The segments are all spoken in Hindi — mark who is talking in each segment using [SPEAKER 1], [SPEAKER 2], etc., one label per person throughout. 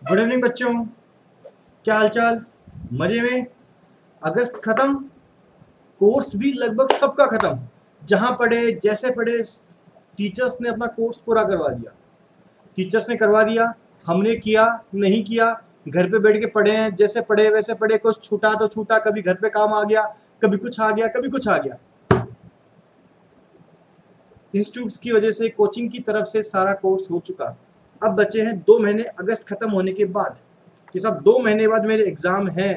[SPEAKER 1] गुड इवनिंग बच्चों, क्या हालचाल? मजे में? अगस्त खत्म, कोर्स भी लगभग सबका खत्म। जहां पढ़े जैसे पढ़े, टीचर्स ने अपना कोर्स पूरा करवा दिया। टीचर्स ने करवा दिया, हमने किया नहीं किया, घर पे बैठ के पढ़े हैं, जैसे पढ़े वैसे पढ़े। कुछ छूटा तो छूटा, कभी घर पे काम आ गया, कभी कुछ आ गया, कभी कुछ आ गया। इंस्टीट्यूट्स की वजह से, कोचिंग की तरफ से सारा कोर्स हो चुका। अब बचे हैं 2 महीने अगस्त खत्म होने के बाद, कि साहब 2 महीने बाद मेरे एग्जाम है।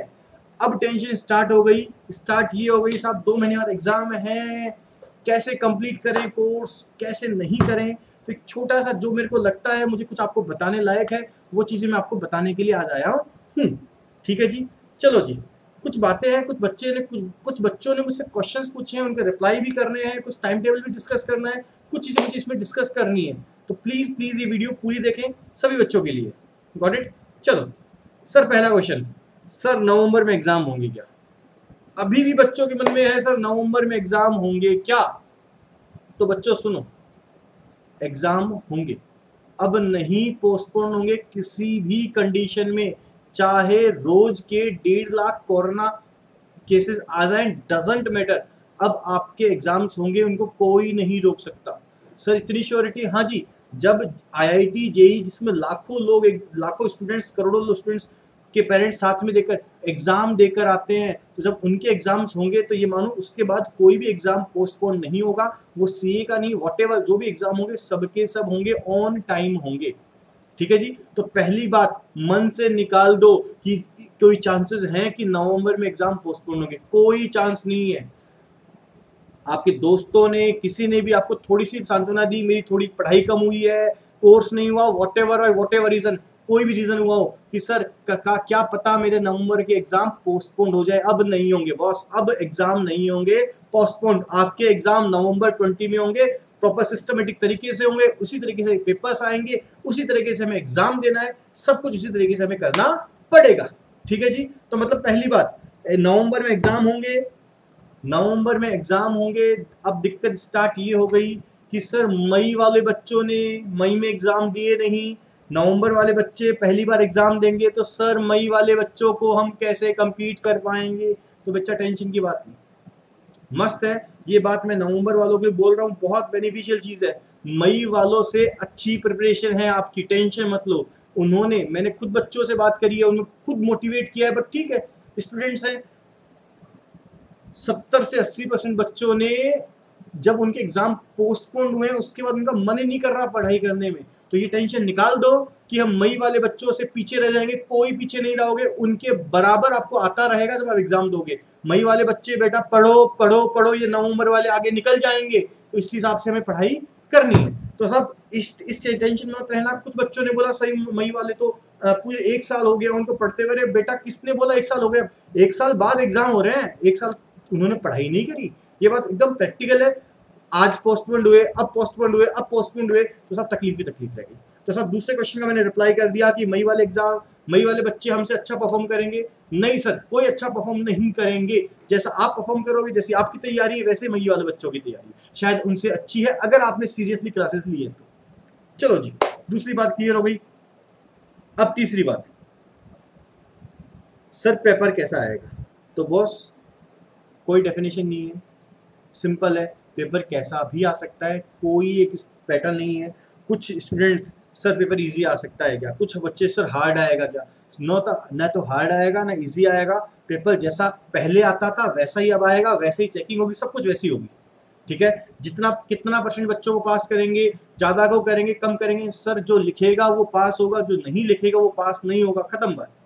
[SPEAKER 1] अब टेंशन स्टार्ट हो गई। स्टार्ट ये हो गई साहब, 2 महीने बाद एग्जाम है, कैसे कंप्लीट करें कोर्स, कैसे नहीं करें। तो एक छोटा सा जो मेरे को लगता है मुझे कुछ आपको बताने लायक है, वो चीज़ें मैं आपको बताने के लिए आज आया हूँ। ठीक है जी, चलो जी। कुछ बातें हैं, कुछ बच्चों ने मुझसे क्वेश्चंस पूछे हैं, उनके रिप्लाई भी करने हैं, कुछ टाइम टेबल भी डिस्कस करना है, कुछ चीज़ें मुझे इसमें डिस्कस करनी है। तो प्लीज़ प्लीज़ ये वीडियो पूरी देखें, सभी बच्चों के लिए। Got it? चलो सर, पहला क्वेश्चन, सर नवंबर में एग्जाम होंगे क्या? अभी भी बच्चों के मन में है सर नवंबर में एग्जाम होंगे क्या? तो बच्चों सुनो, एग्जाम होंगे, अब नहीं पोस्टपोन होंगे किसी भी कंडीशन में। चाहे रोज के 1.5 लाख कोरोना केसेस आ जाएं, डजंट मैटर। अब आपके एग्जाम्स होंगे, उनको कोई नहीं रोक सकता। सर इतनी श्योरिटी? हाँ जी। जब आईआईटी जेई जिसमें लाखों लोग, लाखों स्टूडेंट्स, करोड़ों स्टूडेंट्स के पेरेंट्स साथ में देकर एग्जाम देकर आते हैं, तो जब उनके एग्जाम्स होंगे तो ये मानो उसके बाद कोई भी एग्जाम पोस्टपोन नहीं होगा। वो सीए का नहीं, व्हाटएवर जो भी एग्जाम होंगे सबके सब होंगे, ऑन टाइम होंगे। ठीक है जी। तो पहली बात मन से निकाल दो कि कोई चांसेस हैं कि नवंबर में एग्जाम पोस्टपोन होंगे, कोई चांस नहीं है। आपके दोस्तों ने, किसी ने भी आपको थोड़ी सी सांत्वना दी, मेरी थोड़ी पढ़ाई कम हुई है, कोर्स नहीं हुआ, व्हाटएवर रीजन, कोई भी रीजन हुआ हो कि सर क्या पता मेरे नवंबर के एग्जाम पोस्टपोन हो जाए। अब नहीं होंगे बॉस, अब एग्जाम नहीं होंगे पोस्टपोन। आपके एग्जाम नवंबर 20 में होंगे, प्रॉपर सिस्टमेटिक तरीके से होंगे, उसी तरीके से पेपर्स आएंगे, उसी तरीके से हमें एग्जाम देना है, सब कुछ उसी तरीके से हमें करना पड़ेगा। ठीक है जी। तो मतलब पहली बात, नवंबर में एग्जाम होंगे, नवंबर में एग्जाम होंगे। अब दिक्कत स्टार्ट ये हो गई कि सर मई वाले बच्चों ने मई में एग्जाम दिए नहीं, नवंबर वाले बच्चे पहली बार एग्जाम देंगे, तो सर मई वाले बच्चों को हम कैसे compete कर पाएंगे? तो बच्चा टेंशन की बात नहीं, मस्त है। ये बात मैं नवंबर वालों के बोल रहा हूँ, बहुत बेनिफिशियल चीज़ है। मई वालों से अच्छी प्रिपरेशन है आपकी, टेंशन मत लो। मैंने खुद बच्चों से बात करी है, उन्होंने खुद मोटिवेट किया है। बट ठीक है, स्टूडेंट्स हैं, 70 से 80% बच्चों ने, जब उनके एग्जाम पोस्टपोन हुए उसके बाद उनका मन ही नहीं कर रहा पढ़ाई करने में। तो ये टेंशन निकाल दो कि हम मई वाले बच्चों से पीछे रह जाएंगे, कोई पीछे नहीं रहोगे, उनके बराबर आपको आता रहेगा जब आप एग्जाम दोगे। मई वाले बच्चे बेटा पढ़ो पढ़ो पढ़ो, ये नवंबर वाले आगे निकल जाएंगे, तो इस हिसाब से हमें पढ़ाई करनी है। तो सब इस टेंशन में मत रहना। कुछ बच्चों ने बोला सही, मई वाले तो पूरे 1 साल हो गया उनको पढ़ते हुए। बेटा किसने बोला 1 साल हो गया? 1 साल बाद एग्जाम हो रहे हैं, 1 साल उन्होंने पढ़ाई नहीं करी। ये बात एकदम प्रैक्टिकल है। आज पोस्टपोन्ड हुए, अब पोस्टपोन्ड हुए, अब पोस्टपोन्ड हुए, तो सब तकलीफ ही तकलीफ रहेगी। तो सब दूसरे क्वेश्चन का मैंने रिप्लाई कर दिया कि मई वाले बच्चे हमसे अच्छा परफॉर्म करेंगे। नहीं सर, कोई अच्छा परफॉर्म नहीं करेंगे। जैसा आप परफॉर्म करोगे, जैसी आपकी तैयारी है, वैसे मई वाले बच्चों की तैयारी शायद उनसे अच्छी है, अगर आपने सीरियसली क्लासेस ली है तो। चलो जी, दूसरी बात क्लियर हो गई। अब तीसरी बात, सर पेपर कैसा आएगा? तो बॉस कोई डेफिनेशन नहीं है, सिंपल है, पेपर कैसा भी आ सकता है, कोई एक पैटर्न नहीं है। कुछ स्टूडेंट्स, सर पेपर इजी आ सकता है क्या? कुछ बच्चे सर हार्ड आएगा क्या? ना तो हार्ड आएगा ना इजी आएगा। पेपर जैसा पहले आता था वैसा ही अब आएगा, वैसे ही चेकिंग होगी, सब कुछ वैसी होगी। ठीक है, कितना परसेंट बच्चों को पास करेंगे, ज़्यादा को करेंगे, कम करेंगे, सर जो लिखेगा वो पास होगा, जो नहीं लिखेगा वो पास नहीं होगा, खत्म बात।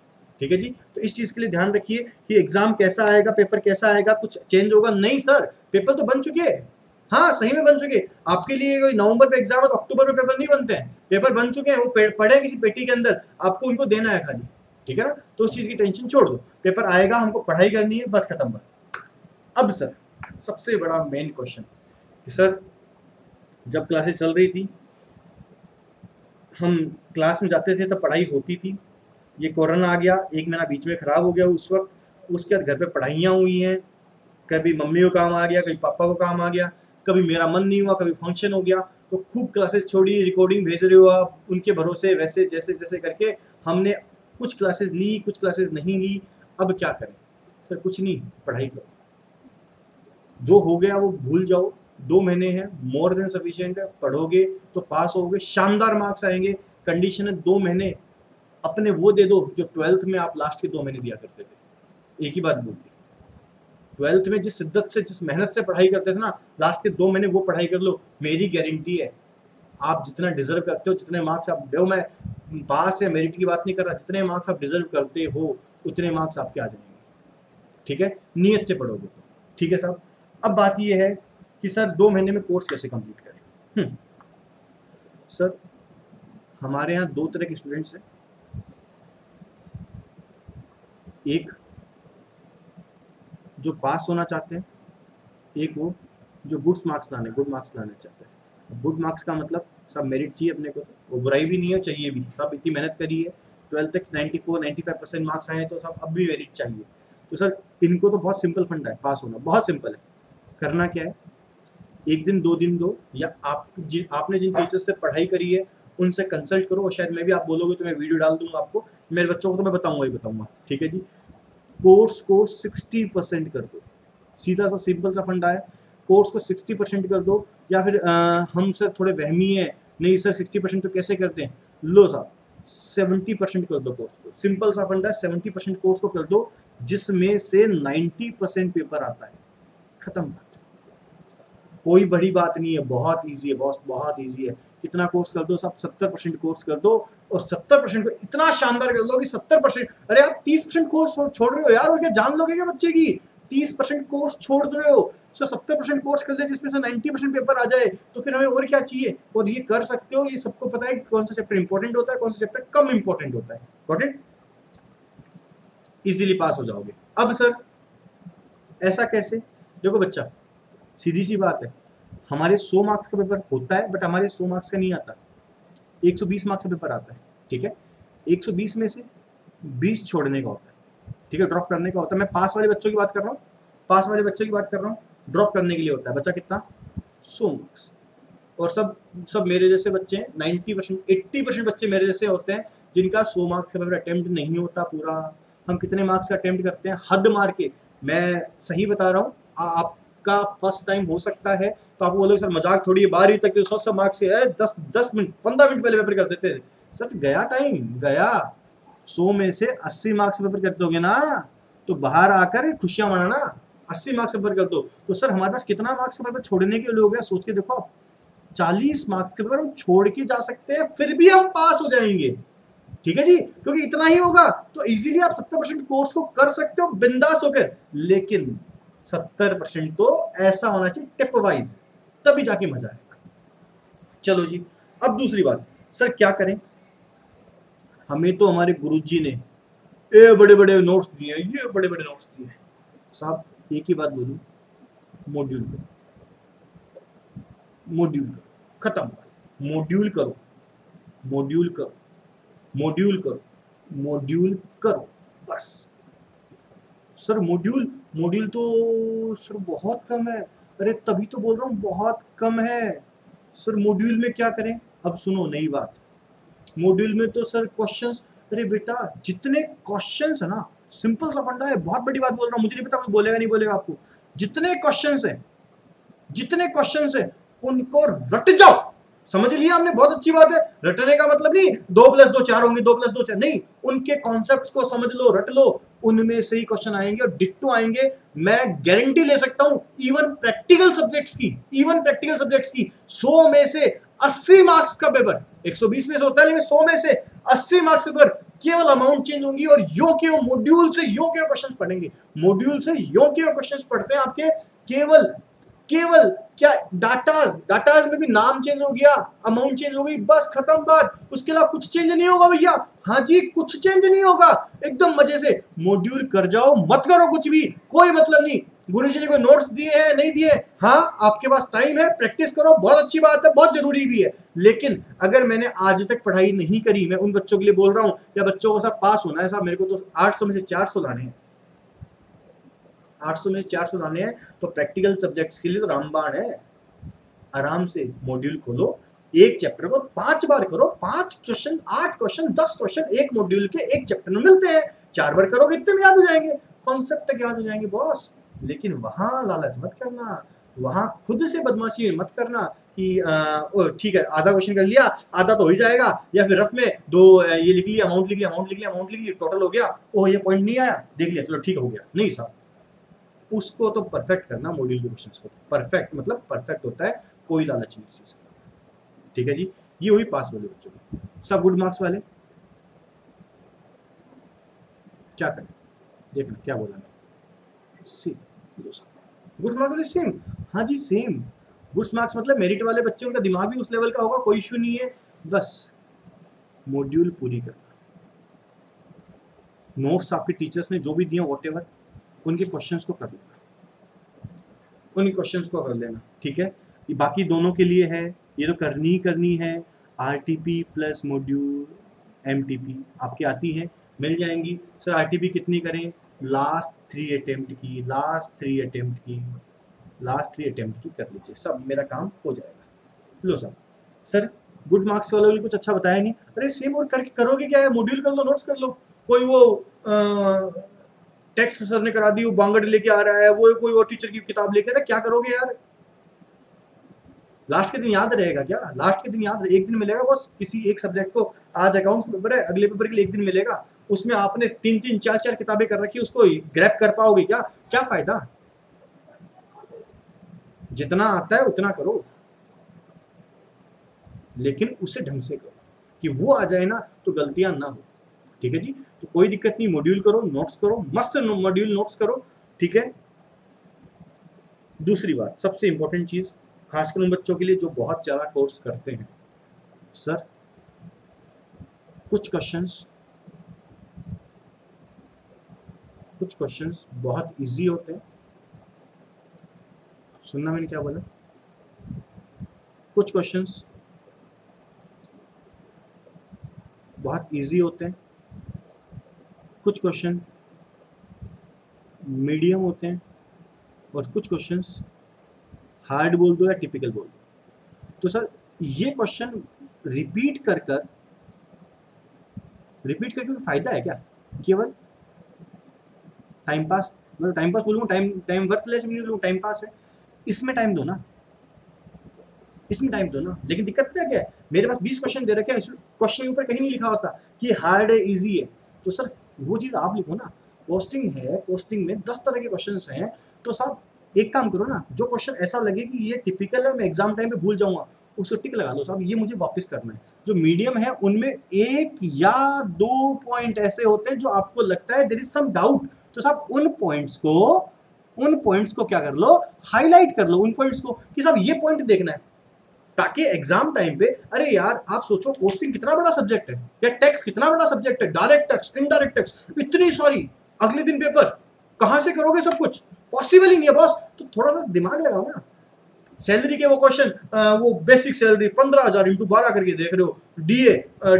[SPEAKER 1] ठीक है जी। तो इस चीज़ के लिए ध्यान रखिए कि एग्जाम कैसा आएगा, पेपर कैसा आएगा, कुछ चेंज होगा नहीं। सर पेपर तो बन चुके हैं, हाँ सही में बन चुके। आपके लिए कोई नवंबर पे एग्जाम है तो अक्टूबर में पेपर नहीं बनते हैं, पेपर बन चुके हैं, वो पड़े किसी पेटी के अंदर, आपको उनको देना है खाली। ठीक है ना? तो उस चीज़ की टेंशन छोड़ दो, पेपर आएगा, हमको पढ़ाई करनी है, बस खत्म बात। अब सर सबसे बड़ा मेन क्वेश्चन, सर जब क्लासेस चल रही थी, हम क्लास में जाते थे तब पढ़ाई होती थी, ये कोरोना आ गया, 1 महीना बीच में ख़राब हो गया उस वक्त, उसके बाद घर पे पढ़ाइयाँ हुई हैं, कभी मम्मी को काम आ गया, कभी पापा को काम आ गया, कभी मेरा मन नहीं हुआ, कभी फंक्शन हो गया, तो खूब क्लासेस छोड़ी, रिकॉर्डिंग भेज रहे हो आप उनके भरोसे, वैसे जैसे जैसे करके हमने कुछ क्लासेस ली, कुछ क्लासेस नहीं ली। अब क्या करें सर? कुछ नहीं, पढ़ाई करो, जो हो गया वो भूल जाओ। 2 महीने हैं, मोर देन सफिशिएंट है। पढ़ोगे तो पास होगे, शानदार मार्क्स आएंगे। कंडीशन है 2 महीने अपने वो दे दो जो 12th में आप लास्ट के 2 महीने दिया करते थे। एक ही बात बोलती, 12th में जिस शिद्दत से, जिस मेहनत से पढ़ाई करते थे ना, लास्ट के 2 महीने वो पढ़ाई कर लो। मेरी गारंटी है आप जितना डिजर्व करते हो, जितने मार्क्स आप दो, मैं पास या मेरिट की बात नहीं कर रहा, जितने मार्क्स आप डिजर्व करते हो उतने मार्क्स आपके आ जाएंगे। ठीक है, नियत से पढ़ोगे तो। ठीक है साहब, अब बात ये है कि सर 2 महीने में कोर्स कैसे कंप्लीट करें? सर हमारे यहाँ 2 तरह के स्टूडेंट्स हैं। एक जो पास होना चाहते हैं, एक वो जो गुड मार्क्स लाने चाहते हैं। गुड मार्क्स का मतलब सब मेरिट चाहिए अपने को, वो बुराई भी नहीं है, चाहिए भी। सब इतनी मेहनत करी है, 12th तक 94-95% मार्क्स आए हैं, तो सब अब भी मेरिट चाहिए। तो सर इनको तो बहुत सिंपल फंडा है, पास होना बहुत सिंपल है। करना क्या है, 1 दिन 2 दिन दो, या आपने जिन टीचर्स से पढ़ाई करी है उनसे कंसल्ट करो, और शायद मैं भी, आप बोलोगे तो मैं वीडियो डाल दूंगा आपको, मेरे बच्चों को तो मैं बताऊंगा ही बताऊंगा। ठीक है जी, कोर्स को 60% कर दो, सीधा सा सिंपल सा फंडा है। कोर्स को 60% कर दो, या फिर हम सर थोड़े वहमी है, नहीं सर 60% तो कैसे करते हैं, लो साहब 70% कर दो कोर्स को। सिंपल सा फंडा है, 70% कोर्स को कर दो, जिसमें से 90% पेपर आता है। खत्म बात, कोई बड़ी बात नहीं है, बहुत इजी है बॉस, बहुत इजी है। कितना कोर्स कर दो साहब, 70% कोर्स कर दो, और 70% को इतना शानदार कर दो कि 70%, अरे आप 30% कोर्स छोड़ रहे हो यार, और क्या जान लोगे क्या बच्चे की? 30% कोर्स छोड़ रहे हो, सो 70% कोर्स कर ले, जिसमें से 90% पेपर आ जाए, तो फिर हमें और क्या चाहिए? और ये कर सकते हो, ये सबको पता है कौन सा चैप्टर इंपॉर्टेंट होता है, कौन सा चैप्टर कम इंपॉर्टेंट होता है। Got it? इजीली पास हो जाओगे। अब सर ऐसा कैसे? देखो बच्चा, सीधी सी बात है, हमारे 100 मार्क्स का पेपर होता है, बट हमारे 100 मार्क्स का नहीं आता, 120 मार्क्स का पेपर आता है। ठीक है, 120 में से 20 छोड़ने का होता है। ठीक है, ड्रॉप करने का होता है। मैं पास वाले बच्चों की बात कर रहा हूँ, पास वाले बच्चों की बात कर रहा हूँ। ड्रॉप करने के लिए होता है बच्चा कितना, 100 मार्क्स। और सब मेरे जैसे बच्चे हैं, 90% 80% बच्चे मेरे जैसे होते हैं जिनका 100 मार्क्स का पेपर अटेम्प्ट नहीं होता पूरा। हम कितने मार्क्स का अटेम्प्ट करते हैं, हद मार के। मैं सही बता रहा हूँ, आपका फर्स्ट टाइम हो सकता है तो आप बोलोगे सर मजाक थोड़ी है, 12वीं तक 100 मार्क्स से है, 10 मिनट 15 मिनट पहले पेपर कर देते थे। सर गया टाइम, गया। 100 में से 80 मार्क्स पेपर कर दोगे ना, तो बाहर आकर खुशियां मनाना। 80 मार्क्स पेपर कर दो, तो सर हमारे पास कितना मार्क्स पेपर छोड़ने के लोग हैं, सोच के देखो आप। 40 मार्क्स पेपर हम छोड़ के जा सकते हैं, फिर भी हम पास हो जाएंगे। ठीक है जी, क्योंकि इतना ही होगा तो इजीली आप 70% कोर्स को कर सकते हो बिंदास होकर। लेकिन 70% तो ऐसा होना चाहिए टिप वाइज, तभी जाके मजा आएगा। चलो जी, अब दूसरी बात, सर क्या करें? हमें तो हमारे गुरुजी ने ये बड़े बड़े नोट्स दिए हैं, ये बड़े बड़े नोट्स दिए हैं। साहब एक ही बात बोलूं, मॉड्यूल करो, मॉड्यूल करो, खत्म हुआ। मॉड्यूल करो, मॉड्यूल करो, मॉड्यूल करो, मॉड्यूल करो, बस। सर मॉड्यूल तो सर बहुत कम है। अरे तभी तो बोल रहा हूँ बहुत कम है। सर मॉड्यूल में क्या करें? अब सुनो नई बात, मॉड्यूल में तो सर क्वेश्चंस, अरे बेटा जितने क्वेश्चंस है ना, सिंपल सा फंडा है, बहुत बड़ी बात बोल रहा हूँ, मुझे नहीं पता कोई बोलेगा नहीं बोलेगा आपको। जितने क्वेश्चंस है, जितने क्वेश्चंस है उनको रट जाओ। समझ लिया हमने, बहुत अच्छी बात है। रटने का मतलब नहीं 2 + 2 4 होंगे, 2 + 2 4 नहीं, उनके कॉन्सेप्ट्स को समझ लो, रट लो, उनमें से ही क्वेश्चन आएंगे और डिट्टो आएंगे। मैं गारंटी ले सकता हूं, इवन प्रैक्टिकल सब्जेक्ट्स की 100 में से 80 मार्क्स का पेपर, 120 में से होता है लेकिन 100 में से 80 मार्क्स पेपर केवल अमाउंट चेंज होंगी, और यो के मॉड्यूल से यो के क्वेश्चंस पढ़ेंगे। मॉड्यूल से यो के क्वेश्चंस पढ़ते हैं आपके, केवल क्या, डाटाज में भी नाम चेंज हो गया, अमाउंट चेंज हो गई, बस खत्म बात। उसके अलावा कुछ चेंज नहीं होगा भैया। हाँ जी, कुछ चेंज नहीं होगा, एकदम मजे से मॉड्यूल कर जाओ, मत करो कुछ भी, कोई मतलब नहीं। गुरुजी ने कोई नोट्स दिए हैं नहीं दिए, हाँ आपके पास टाइम है, प्रैक्टिस करो, बहुत अच्छी बात है, बहुत जरूरी भी है। लेकिन अगर मैंने आज तक पढ़ाई नहीं करी, मैं उन बच्चों के लिए बोल रहा हूँ, या बच्चों को साहब पास होना है साहब, मेरे को तो 800 में से 400 लाने हैं, 800 में 400 लाने हैं, तो प्रैक्टिकल सब्जेक्ट्स के लिए तो रामबाण है। आराम से मॉड्यूल खोलो, एक चैप्टर को 5 बार करो, 5 क्वेश्चन, 8 क्वेश्चन, 10 क्वेश्चन एक मॉड्यूल के एक चैप्टर में मिलते हैं। 4 बार करोगे इतने में याद हो जाएंगे, कॉन्सेप्ट तक याद हो जाएंगे बॉस। लेकिन वहां लालच मत करना, वहां खुद से बदमाशी मत करना कि ठीक है आधा क्वेश्चन कर लिया, आधा तो हो ही जाएगा, या फिर रफ में दो ये लिख लिया, अमाउंट लिख लिया, अमाउंट लिख लिया, अमाउंट लिख लिया, टोटल हो गया, ओह ये पॉइंट नहीं आया, देख लिया, चलो ठीक हो गया। नहीं साहब, उसको तो परफेक्ट करना, मॉड्यूल के क्वेश्चंस को परफेक्ट, मतलब परफेक्ट होता है, कोई लालच नहीं इस चीज का। ठीक है जी, ये हुई पास वाले बच्चों की। सब गुड मार्क्स वाले क्या करें, देखना क्या बोला मैं, सेम गुड मार्क्स वाले सेम, हाँ जी सेम गुड मार्क्स, मतलब मेरिट वाले बच्चे, उनका दिमाग भी उस लेवल का होगा, कोई इशू नहीं है, बस मॉड्यूल पूरी करना। नोट्स आपके टीचर्स ने जो भी दिए व्हाटएवर, उनके क्वेश्चंस को कर लेना, उन क्वेश्चंस को कर लेना। ठीक है, ये बाकी दोनों के लिए है, ये तो करनी है। आरटीपी प्लस मॉड्यूल एमटीपी आपकी आती है, मिल जाएंगी। सर आरटीपी कितनी करें, लास्ट 3 अटेम्प्ट की, लास्ट 3 अटेम्प्ट की कर लीजिए, सब मेरा काम हो जाएगा। लो सर गुड मार्क्स वालों ने कुछ अच्छा बताया नहीं, अरे सेम और करके करोगे क्या है, मॉड्यूल कर लो, नोट्स कर लो। कोई वो टेक्स्ट सर ने करा दी, वो बांगड़ लेके आ रहा है, वो कोई और टीचर की किताब लेके आ रहा है, क्या करोगे यार, लास्ट के दिन याद रहेगा क्या, लास्ट के दिन याद, एक दिन मिलेगा बस किसी एक सब्जेक्ट को, आज अकाउंट्स पेपर है, अगले पेपर के लिए एक दिन मिलेगा, उसमें आपने 3-3, 4-4 किताबें कर रखी, उसको ग्रैब कर पाओगे क्या, क्या फायदा। जितना आता है उतना करो, लेकिन उसे ढंग से करो कि वो आ जाए ना तो गलतियां ना हो। ठीक है जी, तो कोई दिक्कत नहीं, मॉड्यूल करो, नोट्स करो, मस्त मॉड्यूल नोट्स करो। ठीक है, दूसरी बात, सबसे इंपॉर्टेंट चीज, खासकर उन बच्चों के लिए जो बहुत ज़्यादा कोर्स करते हैं, सर कुछ क्वेश्चंस बहुत इजी होते हैं, सुनना मैंने क्या बोला, कुछ क्वेश्चंस बहुत इजी होते हैं, कुछ क्वेश्चन मीडियम होते हैं, और कुछ क्वेश्चंस हार्ड बोल दो या टिपिकल बोल दो। तो सर ये क्वेश्चन रिपीट कर फायदा है क्या, केवल टाइम पास, मतलब टाइम पास बोलूँ, टाइम वर्थलेस नहीं बोलूँ, टाइम पास है, इसमें टाइम दो ना, इसमें टाइम दो ना। लेकिन दिक्कत क्या है, मेरे पास 20 क्वेश्चन दे रखे हैं, इस क्वेश्चन के ऊपर कहीं नहीं लिखा होता कि हार्ड है इजी है, तो सर वो चीज़ आप लिखो ना। कोस्टिंग है, कोस्टिंग में 10 तरह के क्वेश्चंस हैं, तो साहब एक काम करो ना, जो क्वेश्चन ऐसा लगे कि ये टिपिकल है, मैं एग्जाम टाइम पे भूल जाऊंगा, उसको टिक लगा लो साहब, ये मुझे वापस करना है। जो मीडियम है उनमें 1 या 2 पॉइंट ऐसे होते हैं जो आपको लगता है देयर इज सम डाउट, तो साहब उन पॉइंट्स को क्या कर लो, हाईलाइट कर लो उन पॉइंट्स को कि साहब ये पॉइंट देखना है, ताकि एग्जाम टाइम पे, अरे यार आप सोचो कोस्टिंग कितना बड़ा सब्जेक्ट है, या टैक्स कितना बड़ा सब्जेक्ट है, डायरेक्ट टैक्स, इनडायरेक्ट टैक्स, इतनी सारी, अगले दिन पेपर, कहां से करोगे सब कुछ, पॉसिबल ही नहीं है बॉस। तो थोड़ा सा दिमाग लगाओ ना। सैलरी के वो क्वेश्चन, वो बेसिक सैलरी 15,000 इंटू 12 करके देख रहे हो,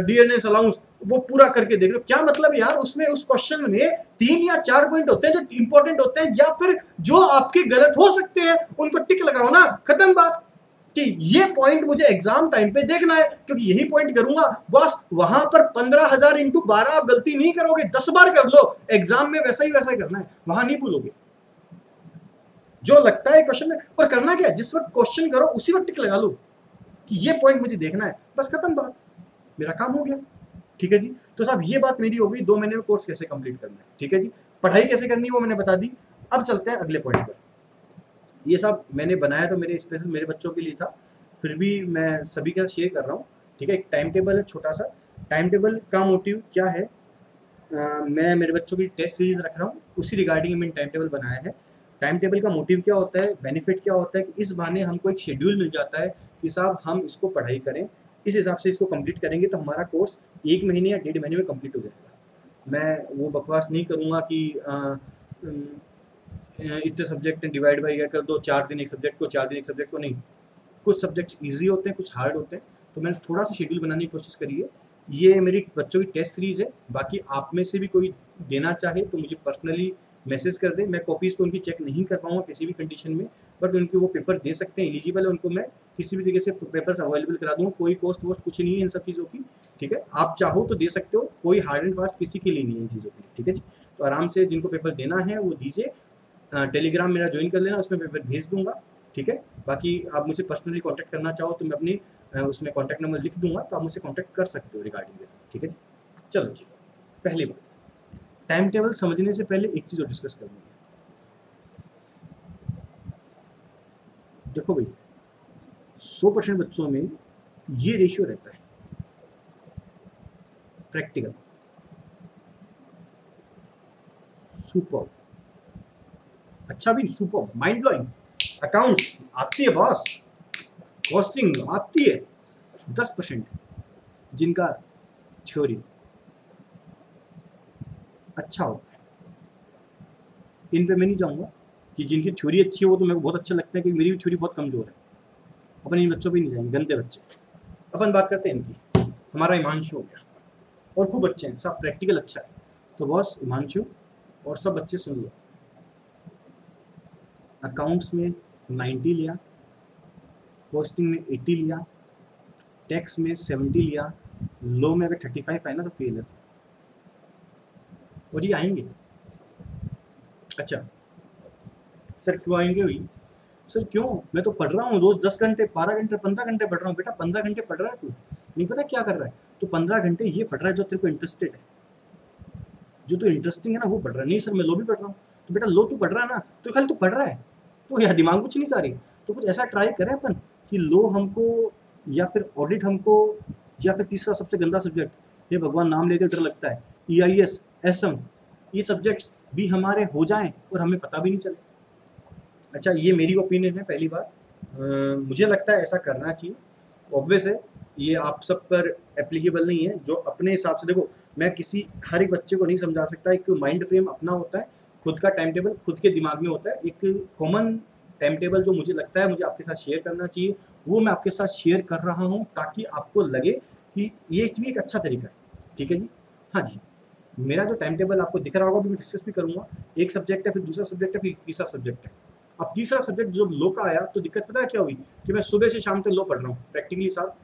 [SPEAKER 1] डीएनएस अलाउंस वो पूरा करके देख रहे हो, क्या मतलब यार, उसमें उस क्वेश्चन में 3 या 4 पॉइंट होते हैं जो इंपॉर्टेंट होते हैं, या फिर जो आपके गलत हो सकते हैं, उनको टिक लगाओ ना, खत्म बात, कि ये पॉइंट मुझे एग्जाम टाइम पे देखना है, क्योंकि यही पॉइंट करूंगा बॉस, वहां पर 15,000 इंटू 12 आप गलती नहीं करोगे, 10 बार कर लो, एग्जाम में वैसा ही करना है, वहां नहीं भूलोगे जो लगता है क्वेश्चन में। और करना क्या, जिस वक्त क्वेश्चन करो उसी वक्त टिक लगा लो कि ये पॉइंट मुझे देखना है, बस खत्म बात, मेरा काम हो गया। ठीक है जी, तो साहब ये बात मेरी हो गई 2 महीने में कोर्स कैसे कंप्लीट करना है। ठीक है जी, पढ़ाई कैसे करनी है वो मैंने बता दी। अब चलते हैं अगले पॉइंट पर। ये सब मैंने बनाया तो मेरे स्पेशल मेरे बच्चों के लिए था, फिर भी मैं सभी के साथ शेयर कर रहा हूँ। ठीक है, एक टाइम टेबल है, छोटा सा टाइम टेबल का मोटिव क्या है, मैं मेरे बच्चों की टेस्ट सीरीज रख रहा हूँ, उसी रिगार्डिंग मैंने टाइम टेबल बनाया है। टाइम टेबल का मोटिव क्या होता है, बेनिफिट क्या होता है कि इस बहाने हमको एक शेड्यूल मिल जाता है कि साहब हम इसको पढ़ाई करें, इस हिसाब से इसको कंप्लीट करेंगे तो हमारा कोर्स 1 महीने या 1.5 महीने में कंप्लीट हो जाएगा। मैं वो बकवास नहीं करूँगा कि इतने सब्जेक्ट डिवाइड बाई कर दो, 4 दिन एक सब्जेक्ट को, 4 दिन एक सब्जेक्ट को, नहीं। कुछ सब्जेक्ट्स ईजी होते हैं, कुछ हार्ड होते हैं, तो मैंने थोड़ा सा शेड्यूल बनाने की कोशिश करी है। ये मेरी बच्चों की टेस्ट सीरीज़ है, बाकी आप में से भी कोई देना चाहे तो मुझे पर्सनली मैसेज कर दें। मैं कॉपीज़ तो उनकी चेक नहीं कर पाऊँगा किसी भी कंडीशन में, बट उनके वो पेपर दे सकते हैं, एलिजिबल है, उनको मैं किसी भी तरीके से पेपर्स अवेलेबल करा दूँगा। कोई कॉस्ट वोस्ट कुछ नहीं है इन सब चीज़ों की, ठीक है। आप चाहो तो दे सकते हो, कोई हार्ड एंड फास्ट किसी के लिए नहीं है इन चीज़ों के लिए, ठीक है जी। तो आराम से जिनको पेपर देना है वो दीजिए, टेलीग्राम मेरा ज्वाइन कर लेना, उसमें पेपर भेज दूँगा, ठीक है। बाकी आप मुझे पर्सनली कॉन्टैक्ट करना चाहो तो मैं अपनी उसमें कॉन्टैक्ट नंबर लिख दूँगा, तो आप मुझसे कॉन्टैक्ट कर सकते हो रिगार्डिंग दिस, ठीक है जी। चलो जी, पहली बात, टाइम टेबल समझने से पहले एक चीज़ और डिस्कस करनी है। देखो भाई, 100% बच्चों में ये रेशियो रहता है प्रैक्टिकल, सुपर, अच्छा भी सुपर, माइंड ब्लोइंग, अकाउंट्स आती है बॉस, कॉस्टिंग आती है, 10% जिनका थ्योरी अच्छा होता है। इन पे मैं नहीं जाऊँगा कि जिनकी थ्योरी अच्छी है वो तो मेरे को बहुत अच्छा लगता है, क्योंकि मेरी भी थ्योरी बहुत कमज़ोर है। अपन इन बच्चों पे नहीं जाएंगे, गंदे बच्चे। अपन बात करते हैं इनकी। हमारा हिमांशु हो गया, और खूब बच्चे हैं, सब प्रैक्टिकल अच्छा है। तो बॉस हिमांशु और सब बच्चे सुन लो, अकाउंट्स में 90 लिया, कॉस्टिंग में 80 लिया, टैक्स में 70 लिया, लो में अगर 35 आए ना तो फेल है। और ये आएंगे। अच्छा सर क्यों आएंगे हुई? सर क्यों, मैं तो पढ़ रहा हूँ रोज 10 घंटे, 12 घंटे, 15 घंटे पढ़ रहा हूँ। बेटा 15 घंटे पढ़ रहा है तू, नहीं पता क्या कर रहा है? तो 15 घंटे ये पढ़ रहा है जो तेरे को इंटरेस्टेड है, जो तो इंटरेस्टिंग है ना वो पढ़ रहा है। नहीं सर मैं लो भी पढ़ रहा हूँ, तो बेटा लो तू पढ़ रहा है ना, तो खाली तू पढ़ रहा है, तो यार दिमाग कुछ नहीं सारी। तो कुछ ऐसा ट्राई करें अपन कि लो हमको, या फिर ऑडिट हमको, या फिर तीसरा सबसे गंदा सब्जेक्ट, ये भगवान नाम लेते डर लगता है, EIS, SM, ये सब्जेक्ट्स भी हमारे हो जाएं और हमें पता भी नहीं चले। अच्छा ये मेरी ओपिनियन है पहली बात, मुझे लगता है ऐसा करना चाहिए। ऑब्वियस है ये आप सब पर एप्लीकेबल नहीं है, जो अपने हिसाब से देखो, मैं किसी हर एक बच्चे को नहीं समझा सकता। एक माइंड फ्रेम अपना होता है, खुद का टाइम टेबल खुद के दिमाग में होता है। एक कॉमन टाइम टेबल जो मुझे लगता है मुझे आपके साथ शेयर करना चाहिए, वो मैं आपके साथ शेयर कर रहा हूँ, ताकि आपको लगे कि ये भी एक अच्छा तरीका है, ठीक है जी। हाँ जी, मेरा जो टाइम टेबल आपको दिख रहा होगा, भी मैं डिस्कस भी करूँगा। एक सब्जेक्ट है, फिर दूसरा सब्जेक्ट है, फिर तीसरा सब्जेक्ट है। अब तीसरा सब्जेक्ट जब लो का आया तो दिक्कत पता है क्या हुई, कि मैं सुबह से शाम तक लो पढ़ रहा हूँ प्रैक्टिकली साहब,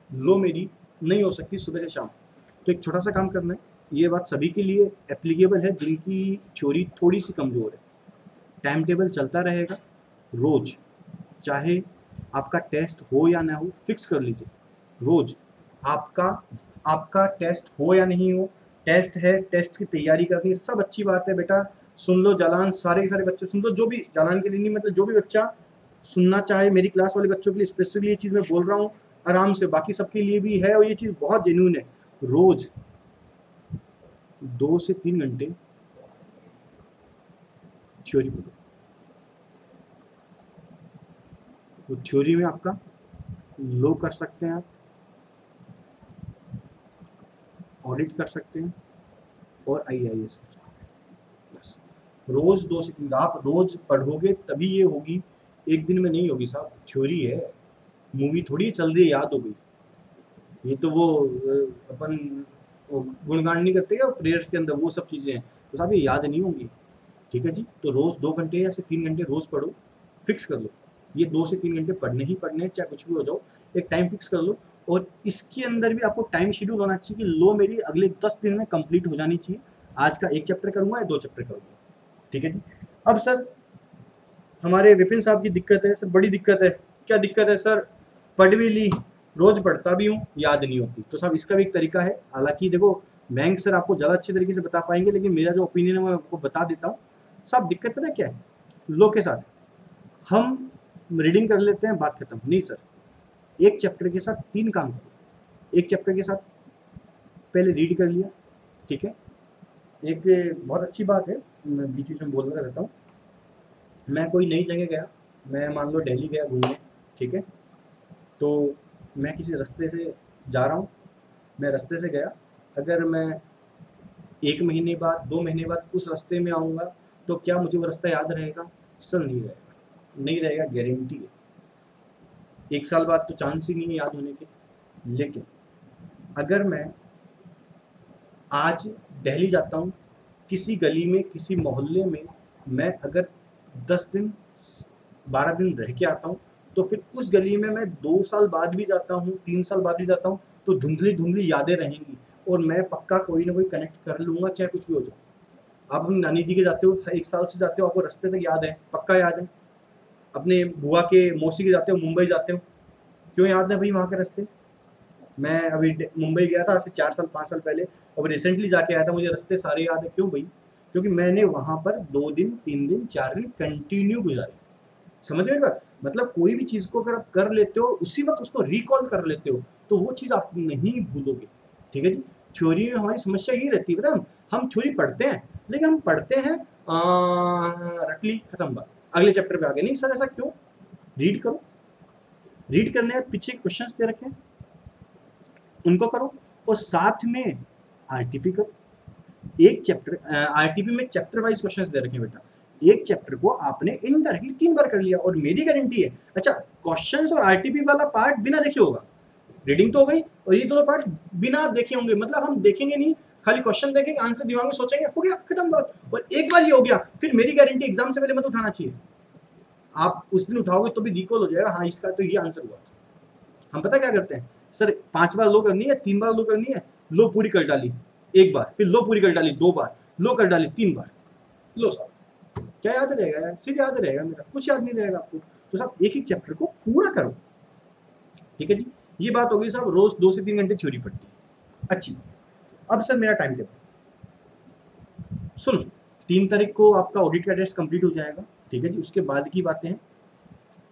[SPEAKER 1] लो मेरी नहीं हो सकती सुबह से शाम। तो एक छोटा सा काम करना है, ये बात सभी के लिए एप्लीकेबल है जिनकी थ्योरी थोड़ी सी कमज़ोर है। टाइम टेबल चलता रहेगा रोज़, चाहे आपका टेस्ट हो या ना हो, फिक्स कर लीजिए रोज़ आपका आपका टेस्ट हो या नहीं हो, टेस्ट है, टेस्ट की तैयारी करनी है, सब अच्छी बात है बेटा। सुन लो जालान, सारे के सारे बच्चे सुन लो, जो भी जालान के लिए नहीं, मतलब जो भी बच्चा सुनना चाहे, मेरी क्लास वाले बच्चों के लिए स्पेसिफिकली ये चीज़ मैं बोल रहा हूँ, आराम से, बाकी सबके लिए भी है, और ये चीज़ बहुत जेन्युइन है। रोज 2 से 3 घंटे थ्योरी पढ़ो, वो थ्योरी में आपका लो कर सकते हैं, आप ऑडिट कर सकते हैं, और IAS कर सकते हैं। बस रोज 2 से 3, आप रोज पढ़ोगे तभी ये होगी, एक दिन में नहीं होगी साहब। थ्योरी है, मूवी थोड़ी चल रही है याद हो गई। ये तो वो अपन गुणगान नहीं करते क्या प्रेयर्स के अंदर, वो सब चीज़ें हैं, तो साहब ये याद नहीं होंगी, ठीक है जी। तो रोज़ 2 घंटे या से 3 घंटे रोज़ पढ़ो, फिक्स कर लो ये 2 से 3 घंटे पढ़ने ही पढ़ने, चाहे कुछ भी हो जाओ, एक टाइम फिक्स कर लो। और इसके अंदर भी आपको टाइम शेड्यूल होना चाहिए कि लो मेरी अगले 10 दिन में कंप्लीट हो जानी चाहिए। आज का 1 चैप्टर करूँगा या 2 चैप्टर करूँगा, ठीक है जी। अब सर हमारे विपिन साहब की दिक्कत है, सर बड़ी दिक्कत है। क्या दिक्कत है सर? पढ़ भी ली, रोज पढ़ता भी हूँ, याद नहीं होती। तो साहब इसका भी एक तरीका है, हालांकि देखो बैंक सर आपको ज़्यादा अच्छे तरीके से बता पाएंगे, लेकिन मेरा जो ओपिनियन है वो आपको बता देता हूँ। साहब दिक्कत पता है क्या है? लो के साथ हम रीडिंग कर लेते हैं, बात खत्म। नहीं सर, एक चैप्टर के साथ 3 काम करो। एक चैप्टर के साथ पहले रीड कर लिया, ठीक है। एक बहुत अच्छी बात है, मैं बीच बीच में बोलता रहता हूँ। मैं कोई नई जगह गया, मैं मान लो दिल्ली गया घूमने, ठीक है। तो मैं किसी रास्ते से जा रहा हूँ, मैं रास्ते से गया, अगर मैं 1 महीने बाद 2 महीने बाद उस रास्ते में आऊँगा तो क्या मुझे वो रास्ता याद रहेगा? सर नहीं रहेगा, नहीं रहेगा, गारंटी है। 1 साल बाद तो चांस ही नहीं है याद होने के। लेकिन अगर मैं आज दिल्ली जाता हूँ, किसी गली में, किसी मोहल्ले में मैं अगर 10 दिन 12 दिन रह के आता हूँ, तो फिर उस गली में मैं 2 साल बाद भी जाता हूँ, 3 साल बाद भी जाता हूँ, तो धुंधली धुंधली यादें रहेंगी और मैं पक्का कोई ना कोई कनेक्ट कर लूँगा, चाहे कुछ भी हो जाए। आप अपनी नानी जी के जाते हो, 1 साल से जाते हो, आपको रास्ते तक याद है, पक्का याद है। अपने बुआ के मौसी के जाते हो, मुंबई जाते हो, क्यों याद है भाई वहाँ के रास्ते? मैं अभी मुंबई गया था आज से 4 साल 5 साल पहले, और रिसेंटली जाके आया था, मुझे रास्ते सारे याद है। क्यों भाई? क्योंकि मैंने वहाँ पर 2 दिन 3 दिन 4 दिन कंटिन्यू गुजारे। समझ रहे बात? मतलब कोई भी चीज़ को अगर आप कर लेते हो, उसी वक्त उसको रिकॉल कर लेते हो, तो वो चीज़ आप नहीं भूलोगे। ठीक है जी। थ्योरी में हमारी समस्या यही रहती है, पता है, हम थ्योरी पढ़ते हैं, लेकिन हम पढ़ते हैं रट ली, खत्म बात, अगले चैप्टर पे आगे। नहीं सर, ऐसा क्यों? रीड करो, रीड करने में पीछे क्वेश्चंस दे रखे हैं, उनको करो, और साथ में आरटीपी करो। एक चैप्टर आरटीपी में चैप्टर वाइज क्वेश्चंस दे रखे हैं बेटा, एक चैप्टर को आपने इनडायरेक्टली 3 बार कर लिया, और मेरी गारंटी है, अच्छा क्वेश्चंस और आरटीपी वाला पार्ट बिना देखे होगा, रीडिंग तो हो गई, और ये दोनों पार्ट बिना देखे होंगे, मतलब हम देखेंगे नहीं, खाली क्वेश्चन देखेंगे, आंसर दिमाग में सोचेंगे, हो गया, खत्म बात। और एक बार ये हो गया, फिर मेरी गारंटी एग्जाम से पहले मत उठाना चाहिए। आप उस दिन उठाओगे तो भी रिकॉल हो जाएगा, हाँ इसका तो ये आंसर हुआ था। हम पता क्या करते हैं, सर 5 बार लो करनी है, 3 बार लो करनी है, लो पूरी कर डाली 1 बार, फिर लो पूरी कर डाली 2 बार, लो कर डाली 3 बार, लो साहब क्या याद रहेगा यार? सिर्फ याद रहेगा, मेरा कुछ याद नहीं रहेगा आपको। तो साहब एक एक चैप्टर को पूरा करो। ठीक है जी, ये बात होगी साहब, रोज 2 से 3 घंटे थ्योरी पढ़नी है। अच्छी। अब सर मेरा टाइम टेबल सुनो, 3 तारीख को आपका ऑडिट का टेस्ट कंप्लीट हो जाएगा। ठीक है जी, उसके बाद की बातें हैं।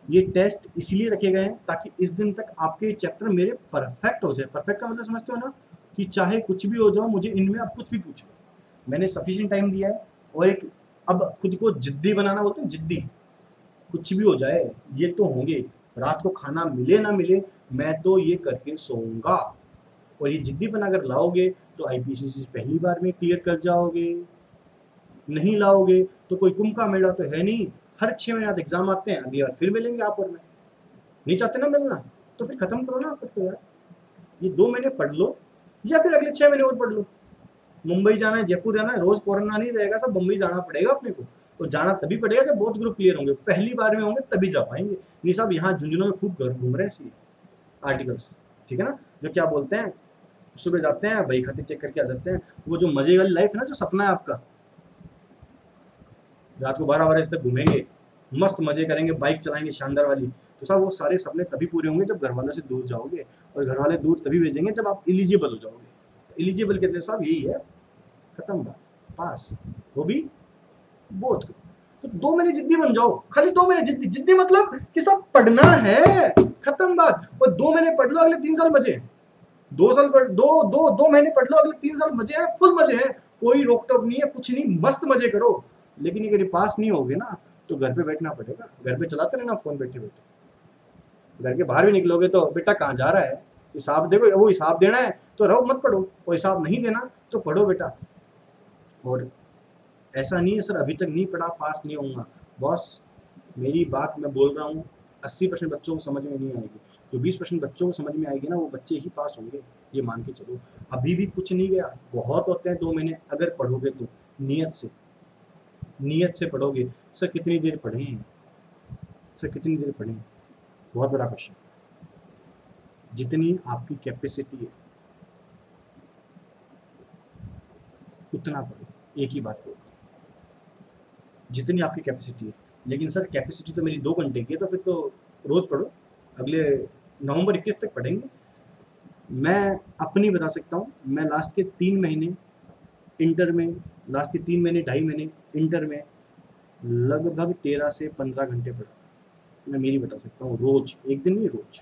[SPEAKER 1] ये टेस्ट इसलिए रखे गए हैं ताकि इस दिन तक आपके चैप्टर मेरे परफेक्ट हो जाए। परफेक्ट का मतलब समझते हो ना, कि चाहे कुछ भी हो जाओ, मुझे इनमें आप कुछ भी पूछ लो, मैंने सफिशिएंट टाइम दिया है। और एक अब खुद को जिद्दी बनाना बोलते हैं, जिद्दी, कुछ भी हो जाए ये तो होंगे, रात को खाना मिले ना मिले, मैं तो ये करके सोऊंगा। और ये जिद्दी बना अगर लाओगे तो आईपीसीसी पहली बार में क्लियर कर जाओगे। नहीं लाओगे तो कोई कुंभ का मेला तो है नहीं, हर 6 महीने बाद एग्जाम आते हैं, अगली बार फिर मिलेंगे आप और मैं। नहीं चाहते ना मिलना, तो फिर खत्म करो ना खुद को यार। ये 2 महीने पढ़ लो, या फिर अगले 6 महीने और पढ़ लो। मुंबई जाना है, जयपुर जाना है, रोज पढ़ना नहीं रहेगा, सब मुंबई जाना पड़ेगा अपने को। तो जाना तभी पड़ेगा जब बहुत ग्रुप क्लियर होंगे, पहली बार में होंगे तभी जा पाएंगे। नहीं साहब, यहाँ झुंझुनों में खूब घूम रहे हैं आर्टिकल्स, ठीक है ना, जो क्या बोलते हैं, सुबह जाते हैं बही खाते चेक करके आ जाते हैं। वो जो मजे वाली लाइफ है ना, जो सपना है आपका, रात को 12 बजे तक घूमेंगे, मस्त मजे करेंगे, बाइक चलाएंगे शानदार वाली, तो साहब वो सारे सपने तभी पूरे होंगे जब घर वालों से दूर जाओगे। और घर वाले दूर तभी भेजेंगे जब आप एलिजिबल हो जाओगे। एलिजिबल कहते हैं साहब यही है, खत्म बात, पास, वो भी बहुत करो। तो 2 महीने जिद्दी बन जाओ, खाली 2 महीने जिद्दी। जिद्दी मतलब कि सब पढ़ना है, खत्म बात। और 2 महीने पढ़ लो, अगले 3 साल मजे। 2 साल पढ़, 2 महीने पढ़ लो, अगले 3 साल मजे हैं, फुल मजे हैं, कोई रोक टोक नहीं है, कुछ नहीं, मस्त मजे करो। लेकिन अगर पास नहीं होगे ना, तो घर पे बैठना पड़ेगा, घर पे चलाते रहना फोन बैठे बैठे। घर के बाहर भी निकलोगे तो बेटा कहाँ जा रहा है, हिसाब देखो, वो हिसाब देना है तो रहो, मत पढ़ो, और हिसाब नहीं देना तो पढ़ो बेटा। और ऐसा नहीं है सर अभी तक नहीं पढ़ा पास नहीं होऊंगा, बॉस मेरी बात मैं बोल रहा हूँ, 80% बच्चों को समझ में नहीं आएगी, जो 20% बच्चों को समझ में आएगी ना, वो बच्चे ही पास होंगे, ये मान के चलो। अभी भी कुछ नहीं गया, बहुत होते हैं 2 महीने, अगर पढ़ोगे तो नियत से पढ़ोगे। सर कितनी देर पढ़े हैं, सर कितनी देर पढ़े हैं, बहुत बड़ा क्वेश्चन। जितनी आपकी कैपेसिटी है उतना पढ़ो, एक ही बात बोलते हैं, जितनी आपकी कैपेसिटी है। लेकिन सर कैपेसिटी तो मेरी 2 घंटे की है, तो फिर तो रोज पढ़ो, अगले नवंबर 21 तक पढ़ेंगे। मैं अपनी बता सकता हूँ, मैं लास्ट के 3 महीने इंटर में, लास्ट के 3 महीने 2.5 महीने इंटर में लगभग 13 से 15 घंटे पढ़ा, मैं मेरी बता सकता हूँ, रोज, एक दिन नहीं, रोज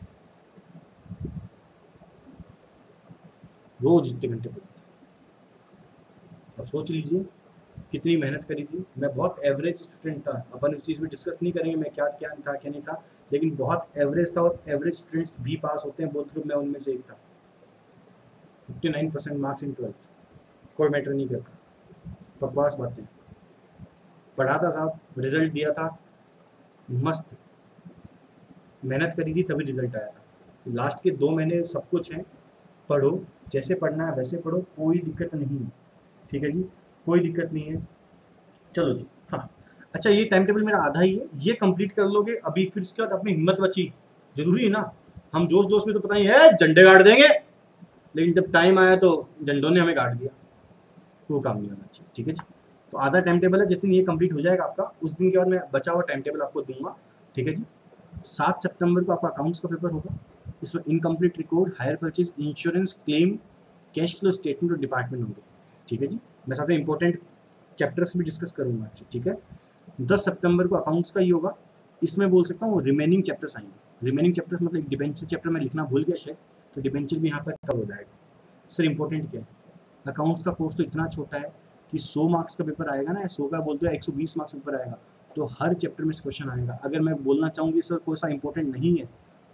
[SPEAKER 1] रोज इतने घंटे पढ़ा। अब सोच लीजिए कितनी मेहनत करी थी। मैं बहुत एवरेज स्टूडेंट था, अपन उस चीज़ में डिस्कस नहीं करेंगे मैं क्या क्या था क्या नहीं था, लेकिन बहुत एवरेज था, और एवरेज ग्रेड्स भी पास होते हैं बोथ ग्रुप में, उनमें से एक था। 59% मार्क्स इन 12th, कोई मैटर नहीं करता, बकवास बातें। पढ़ा था साहब, रिजल्ट दिया था, मस्त मेहनत करी थी तभी रिजल्ट आया था। लास्ट के 2 महीने सब कुछ है, पढ़ो, जैसे पढ़ना है वैसे पढ़ो, कोई दिक्कत नहीं, ठीक है जी। कोई दिक्कत नहीं है। चलो जी, हाँ अच्छा, ये टाइम टेबल मेरा आधा ही है, ये कंप्लीट कर लोगे अभी, फिर उसके बाद अपनी हिम्मत बची, जरूरी है ना, हम जोश जोश में तो पता नहीं है झंडे गाड़ देंगे, लेकिन जब टाइम आया तो झंडों ने हमें गाड़ दिया, वो काम नहीं होना चाहिए। ठीक है जी, तो आधा टाइम टेबल है, जिस दिन ये कंप्लीट हो जाएगा आपका, उस दिन के बाद मैं बचा हुआ टाइम टेबल आपको दूंगा। ठीक है जी, 7 सितंबर को आपका अकाउंट्स का पेपर होगा, इसमें incomplete record, hire purchase, insurance claim, cash flow statement और डिपार्टमेंट होंगे। ठीक है जी, मैं साथ में इंपॉर्टेंट चैप्टर्स भी डिस्कस करूंगा आपसे। ठीक है, 10 सितंबर को अकाउंट्स का ही होगा, इसमें बोल सकता हूँ रिमेनिंग चैप्टर्स आएंगे। रिमेनिंग चैप्टर्स मतलब एक डिबेंचर चैप्टर मैं लिखना भूल गया शायद, तो डिबेंचर भी यहाँ पर कवर हो जाएगा। सर इंपॉर्टेंट क्या है, अकाउंट्स का कोर्स तो इतना छोटा है कि 100 मार्क्स का पेपर आएगा ना, 100 का बोलते हो 120 मार्क्स का पेपर आएगा, तो हर चैप्टर में से क्वेश्चन आएगा। अगर मैं बोलना चाहूँगी सर कोई सा इंपॉर्टेंट नहीं है,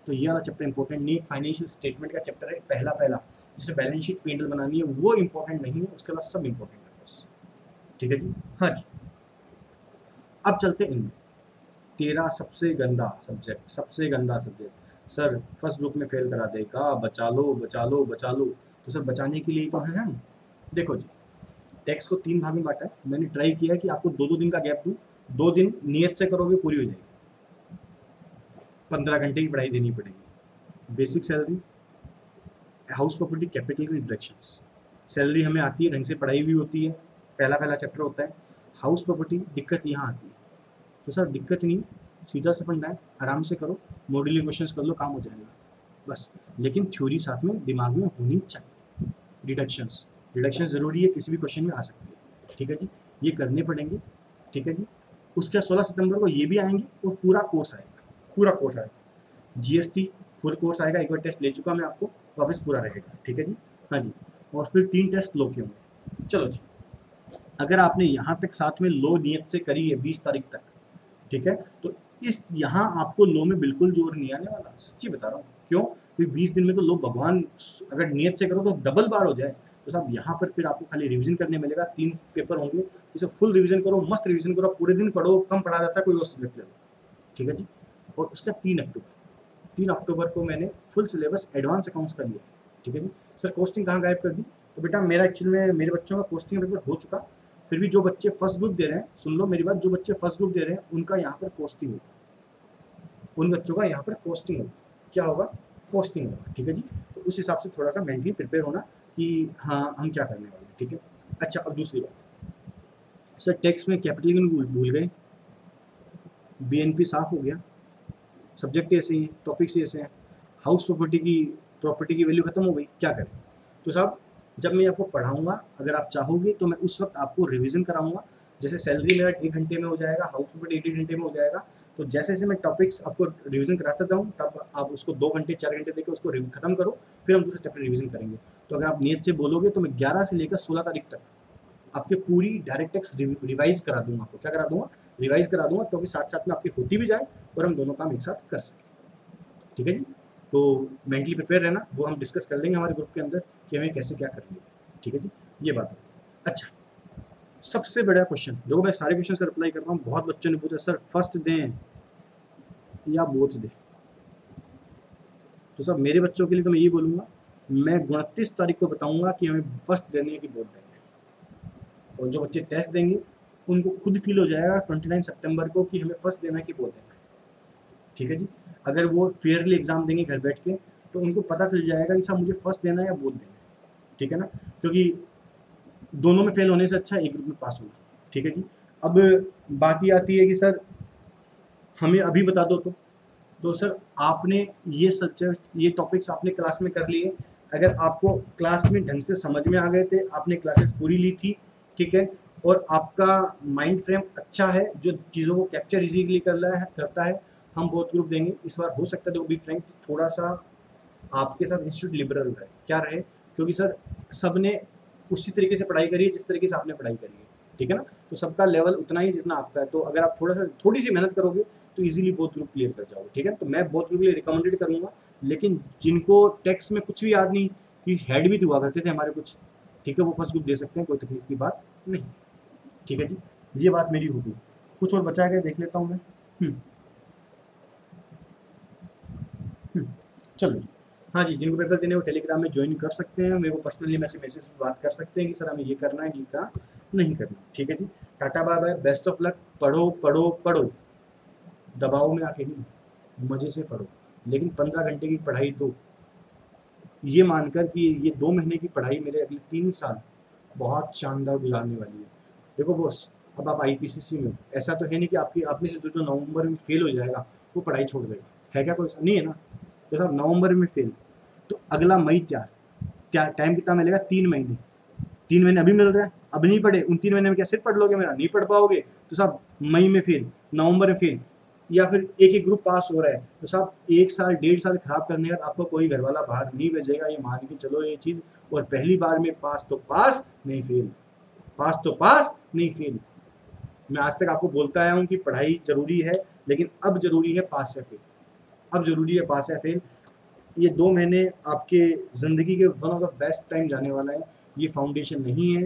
[SPEAKER 1] तो ये वाला चैप्टर इंपॉर्टेंट नहीं है। फाइनेंशियल स्टेटमेंट का चैप्टर है पहला जिसे बैलेंस शीट पेंडल बनानी है, वो इंपॉर्टेंट नहीं है, उसके बाद सब इंपॉर्टेंट है बस। ठीक है जी, हाँ जी, अब चलते इनमें। तेरा सबसे गंदा सब्जेक्ट सर फर्स्ट ग्रुप में फेल करा देगा, बचा लो। तो सर बचाने के लिए तो हैं हम। देखो जी, टैक्स को 3 भाग में बांटा है, मैंने ट्राई किया है कि आपको 2-2 दिन का गैप दूं, 2 दिन नियत से करोगे पूरी हो जाएगी, 15 घंटे की पढ़ाई देनी पड़ेगी। Basic salary, house property, capital की डिडक्शंस, सैलरी हमें आती है, ढंग से पढ़ाई भी होती है, पहला चैप्टर होता है। हाउस प्रॉपर्टी दिक्कत यहाँ आती है, तो सर दिक्कत नहीं, सीधा से पढ़ना है, आराम से करो, मॉड्यूलर क्वेश्चंस कर लो, काम हो जाएगा बस। लेकिन थ्योरी साथ में दिमाग में होनी चाहिए। डिडक्शंस ज़रूरी है, किसी भी क्वेश्चन में आ सकती है। ठीक है जी, ये करने पड़ेंगे। ठीक है जी, उसके 16 सितंबर को ये भी आएंगे और पूरा कोर्स आएगा, जीएसटी फुल कोर्स आएगा, एक बार टेस्ट ले चुका मैं आपको, वापस पूरा रहेगा। ठीक है जी, हाँ जी, और फिर 3 टेस्ट लो के होंगे। चलो जी, अगर आपने यहाँ तक साथ में लो नियत से करी है 20 तारीख तक, ठीक है, तो इस यहाँ आपको लो में बिल्कुल जोर नहीं आने वाला, सच्ची बता रहा हूँ। क्यों? क्योंकि 20 दिन में तो लो भगवान, अगर नियत से करो तो डबल बार हो जाए, तो साहब यहाँ पर फिर आपको खाली रिवीजन करने मिलेगा। 3 पेपर होंगे, इसे फुल रिवीजन करो, मस्त रिवीजन करो, पूरे दिन पढ़ो, कम पढ़ा जाता है कोई और सब्जेक्ट ले लो। ठीक है जी, और उसका 3 अक्टूबर को मैंने फुल सिलेबस एडवांस अकाउंट्स का लिया। ठीक है जी, सर कोस्टिंग कहाँ गायब कर दी? तो बेटा मेरा एक्चुअल में मेरे बच्चों का कोस्टिंग पेपर हो चुका, फिर भी जो बच्चे फर्स्ट ग्रुप दे रहे हैं, सुन लो मेरी बात, जो बच्चे फर्स्ट ग्रुप दे रहे हैं उनका यहाँ पर कोस्टिंग होगा, उन बच्चों का यहाँ पर कोस्टिंग होगा। क्या होगा? कोस्टिंग होगा। ठीक है जी, तो उस हिसाब से थोड़ा सा मेंटली प्रिपेयर होना कि हाँ हम क्या करने वाले हैं। ठीक है, अच्छा अब दूसरी बात, सर टेक्स्ट में कैपिटल भूल गए, बीएनपी साफ हो गया, सब्जेक्ट ऐसे ही, टॉपिक्स ऐसे हैं, हाउस प्रॉपर्टी की वैल्यू खत्म हो गई, क्या करें? तो साहब जब मैं आपको पढ़ाऊंगा, अगर आप चाहोगे तो मैं उस वक्त आपको रिवीजन कराऊंगा। जैसे सैलरी मेरा 1 घंटे में हो जाएगा, हाउस प्रॉपर्टी 1 घंटे में हो जाएगा, तो जैसे जैसे मैं टॉपिक्स आपको रिवीजन कराता जाऊँ, तब आप उसको 2 घंटे 4 घंटे देकर उसको खत्म करो, फिर हम दूसरा चैप्टर रिवीजन करेंगे। तो अगर आप नियत से बोलोगे तो मैं 11 से लेकर 16 तारीख तक आपके पूरी डायरेक्ट टेक्स्ट रिवाइज करा दूंगा। आपको क्या करा दूंगा? रिवाइज करा दूंगा, क्योंकि साथ साथ में आपकी होती भी जाए और हम दोनों काम एक साथ कर सकें। ठीक है जी, तो मेंटली प्रिपेयर रहना, वो हम डिस्कस कर लेंगे हमारे ग्रुप के अंदर कि हमें कैसे क्या करनी है। ठीक है जी, ये बात है। अच्छा, सबसे बड़ा क्वेश्चन, देखो मैं सारे क्वेश्चन का रिप्लाई कर रहा हूँ। बहुत बच्चों ने पूछा सर फर्स्ट दें या बोथ दें, तो सब मेरे बच्चों के लिए तो मैं ये बोलूँगा, मैं 29 तारीख को बताऊँगा कि हमें फर्स्ट देने है कि बोथ देने है, और जो बच्चे टेस्ट देंगे उनको खुद फील हो जाएगा 29 सितंबर को कि हमें फर्स्ट देना है कि बोथ देना है। ठीक है जी, अगर वो फेयरली एग्जाम देंगे घर बैठ के, तो उनको पता चल जाएगा कि साहब मुझे फर्स्ट देना है या बोथ देना है। ठीक है ना, क्योंकि दोनों में फेल होने से अच्छा एक ग्रुप में पास होना। ठीक है जी, अब बात ये आती है कि सर हमें अभी बता दो, तो सर आपने ये सब्जेक्ट, ये टॉपिक्स आपने क्लास में कर लिए, अगर आपको क्लास में ढंग से समझ में आ गए थे, आपने क्लासेस पूरी ली थी, ठीक है, और आपका माइंड फ्रेम अच्छा है जो चीज़ों को कैप्चर इजीली करता है, हम बहुत ग्रुप देंगे इस बार। हो सकता है तो बी फ्रैंक थोड़ा सा आपके साथ इंस्टीट्यूट लिबरल रहे, क्या रहे, क्योंकि सर सबने उसी तरीके से पढ़ाई करी है जिस तरीके से आपने पढ़ाई करी है। ठीक है ना, तो सबका लेवल उतना ही जितना आपका है, तो अगर आप थोड़ी सी मेहनत करोगे तो इजीली बहुत ग्रुप क्लियर कर जाओगे। ठीक है, तो मैं बहुत ग्रुप के लिए रिकमेंडेड करूँगा, लेकिन जिनको टेक्स्ट में कुछ भी याद नहीं, कि हेड भी हुआ करते थे हमारे कुछ, ठीक है, वो फर्स्ट ग्रुप दे सकते हैं, कोई तकलीफ की बात नहीं। ठीक है जी, ये बात मेरी होगी। कुछ और बचा गया देख लेता हूँ मैं। चलो जी, हाँ जी, जिनको पेपर देने वो टेलीग्राम में ज्वाइन कर सकते हैं, मेरे को पर्सनली मैसेज से बात कर सकते हैं कि सर हमें ये करना है, ये का नहीं करना। ठीक है जी, tata bye bye, best of luck. पढ़ो पढ़ो पढ़ो, दबाव में आके नहीं, मजे से पढ़ो, लेकिन 15 घंटे की पढ़ाई दो, ये मानकर कि ये 2 महीने की पढ़ाई मेरे अगले 3 साल बहुत शानदार गुजारने वाली है। देखो बॉस, अब आप आईपीसीसी में हो, ऐसा तो है नहीं कि आपकी आप में से जो नवंबर में फेल हो जाएगा वो पढ़ाई छोड़ देगा, है क्या? कोई नहीं है ना। तो साहब नवंबर में फेल, तो अगला मई क्या टाइम कितना मिलेगा? 3 महीने। 3 महीने अभी मिल रहा है, अब नहीं पढ़े, उन 3 महीने में क्या सिर पढ़ लोगे मेरा? नहीं पढ़ पाओगे। तो साहब मई में फेल, नवंबर में फेल, या फिर एक एक ग्रुप पास हो रहा है, तो साहब 1 साल 1.5 साल खराब करने का आपको कोई घर वाला बाहर नहीं भेजेगा, ये मान के चलो ये चीज़। और पहली बार में पास तो पास नहीं फेल, पास तो पास नहीं फेल। मैं आज तक आपको बोलता आया हूँ कि पढ़ाई जरूरी है, लेकिन अब जरूरी है पास या फेल, अब जरूरी है पास या फेल। ये 2 महीने आपके ज़िंदगी के one of the best time जाने वाला है। ये फाउंडेशन नहीं है,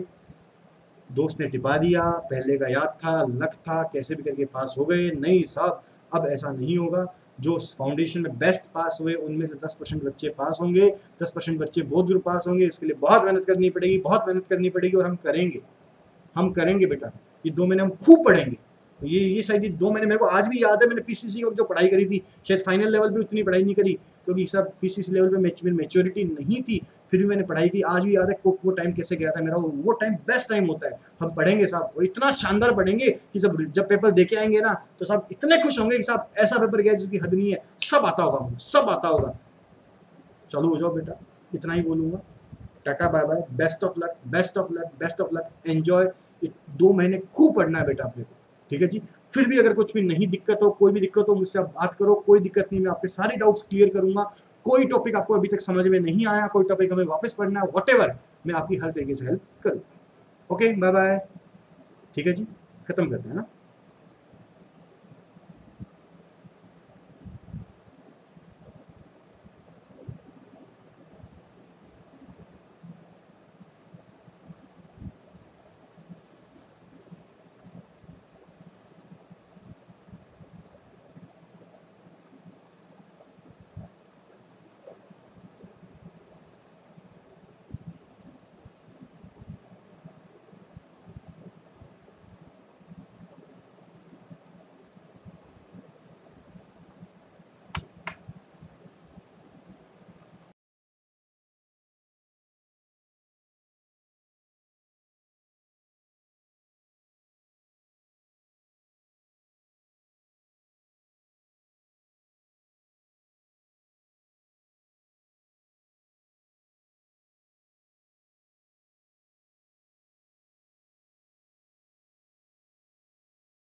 [SPEAKER 1] दोस्त ने टिपा दिया, पहले का याद था, लक था, कैसे भी करके पास हो गए, नहीं साहब अब ऐसा नहीं होगा। जो फाउंडेशन में बेस्ट पास हुए उनमें से 10% बच्चे पास होंगे, 10% बच्चे बोथ ग्रुप पास होंगे। इसके लिए बहुत मेहनत करनी पड़ेगी, बहुत मेहनत करनी पड़ेगी, और हम करेंगे बेटा। ये 2 महीने हम खूब पढ़ेंगे। ये शायद ये 2 महीने मेरे को आज भी याद है, मैंने पीसीसी की जो पढ़ाई करी थी, शायद फाइनल लेवल पे उतनी पढ़ाई नहीं करी, क्योंकि सब पीसीसी लेवल पे मेच्योरिटी नहीं थी, फिर भी मैंने पढ़ाई की। आज भी याद है वो टाइम कैसे गया था मेरा, वो टाइम बेस्ट टाइम होता है। हम पढ़ेंगे साहब, और इतना शानदार पढ़ेंगे कि जब पेपर दे के आएंगे ना, तो साहब इतने खुश होंगे कि साहब ऐसा पेपर गया जिसकी हद नहीं है, सब आता होगा हमको, सब आता होगा। चलो हो जाओ बेटा, इतना ही बोलूँगा। टाटा bye bye, best of luck, best of luck, best of luck, enjoy. 2 महीने खूब पढ़ना है बेटा अपने को, ठीक है जी। फिर भी अगर कुछ भी नहीं दिक्कत हो, कोई भी दिक्कत हो, मुझसे आप बात करो, कोई दिक्कत नहीं, मैं आपके सारे डाउट्स क्लियर करूंगा। कोई टॉपिक आपको अभी तक समझ में नहीं आया, कोई टॉपिक हमें वापस पढ़ना है, व्हाटएवर, मैं आपकी हर तरीके से हेल्प करूँ। ओके बाय बाय, ठीक है जी, खत्म करते हैं ना।